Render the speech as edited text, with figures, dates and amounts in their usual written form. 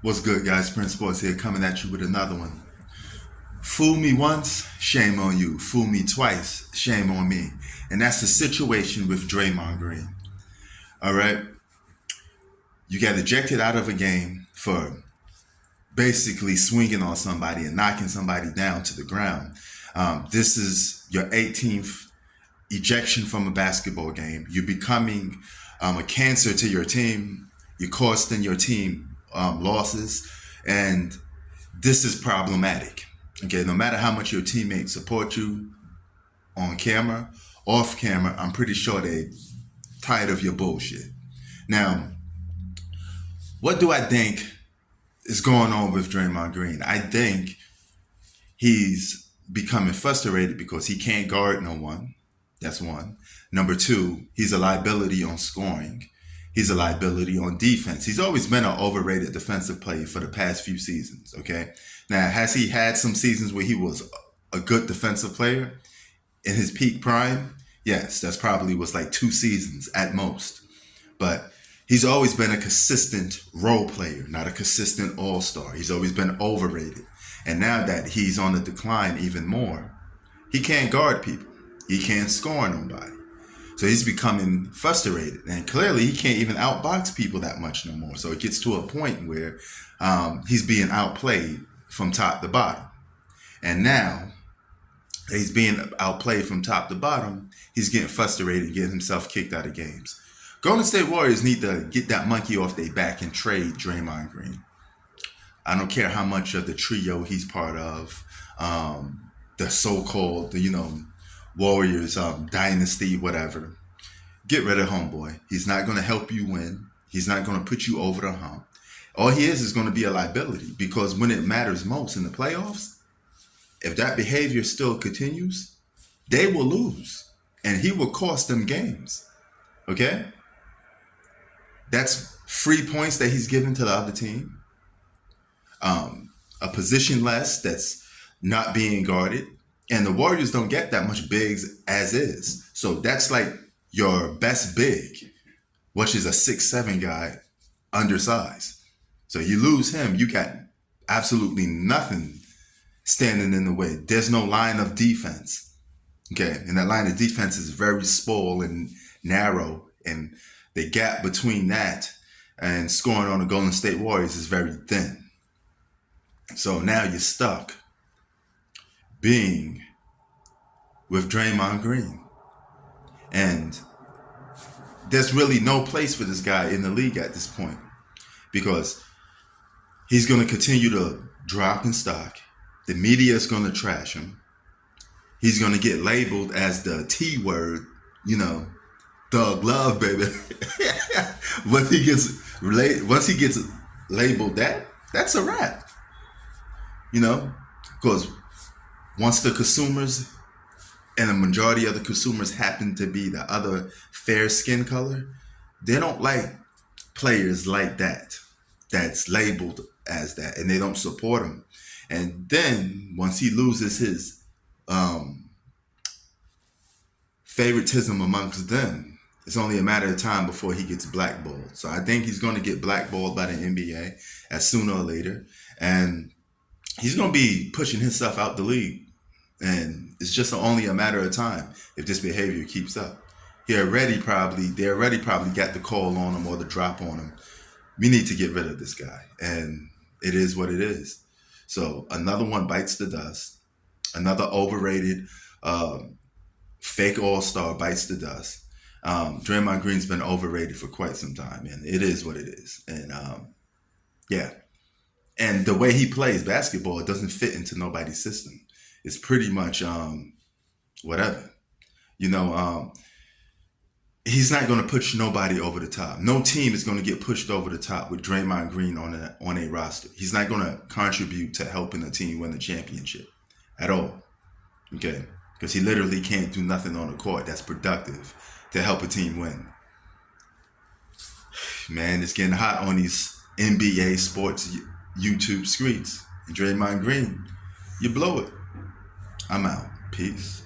What's good, guys? Prince Sports here, coming at you with another one. Fool me once, shame on you. Fool me twice, shame on me. And that's the situation with Draymond Green. All right? You got ejected out of a game for basically swinging on somebody and knocking somebody down to the ground. This is your 18th ejection from a basketball game. You're becoming a cancer to your team. You're costing your team losses. And this is problematic. Okay, no matter how much your teammates support you on camera, off camera, I'm pretty sure they're tired of your bullshit. Now, what do I think is going on with Draymond Green? I think he's becoming frustrated because he can't guard no one. That's one. Number two, he's a liability on scoring. He's a liability on defense. He's always been an overrated defensive player for the past few seasons, okay? Now, has he had some seasons where he was a good defensive player in his peak prime? Yes, that's probably was like 2 seasons at most. But he's always been a consistent role player, not a consistent all-star. He's always been overrated. And now that he's on the decline even more, he can't guard people. He can't score nobody. So he's becoming frustrated. And clearly he can't even outbox people that much no more. So it gets to a point where he's being outplayed from top to bottom. And now that he's being outplayed from top to bottom, he's getting frustrated, getting himself kicked out of games. Golden State Warriors need to get that monkey off their back and trade Draymond Green. I don't care how much of the trio he's part of, the so-called, Warriors dynasty, whatever. Get rid of homeboy. He's not going to help you win. He's not going to put you over the hump. All he is going to be a liability, because when it matters most in the playoffs, if that behavior still continues, they will lose. And he will cost them games. Okay? That's free points that he's given to the other team. A position less that's not being guarded. And the Warriors don't get that much bigs as is. So that's like your best big, which is a 6'7" guy, undersized. So you lose him, you got absolutely nothing standing in the way. There's no line of defense. Okay, and that line of defense is very small and narrow, and the gap between that and scoring on the Golden State Warriors is very thin. So now you're stuck being with Draymond Green. And there's really no place for this guy in the league at this point, because he's going to continue to drop in stock. The media is going to trash him. He's going to get labeled as the T word, thug love, baby. Once he gets labeled that, that's a wrap. Because once the consumers, and the majority of the consumers happen to be the other fair skin color, they don't like players like that, that's labeled as that, and they don't support him. And then once he loses his favoritism amongst them, it's only a matter of time before he gets blackballed. So I think he's going to get blackballed by the NBA as sooner or later. And he's going to be pushing himself out the league. And it's just only a matter of time if this behavior keeps up. They already probably got the call on him or the drop on him. We need to get rid of this guy. And it is what it is. So another one bites the dust. Another overrated fake all-star bites the dust. Draymond Green's been overrated for quite some time, and it is what it is. And yeah. And the way he plays basketball, it doesn't fit into nobody's system. It's pretty much whatever. He's not going to push nobody over the top. No team is going to get pushed over the top with Draymond Green on a roster. He's not going to contribute to helping a team win the championship at all. Okay? Because he literally can't do nothing on the court that's productive to help a team win. Man, it's getting hot on these NBA sports YouTube streets. Draymond Green, you blow it. I'm out. Peace.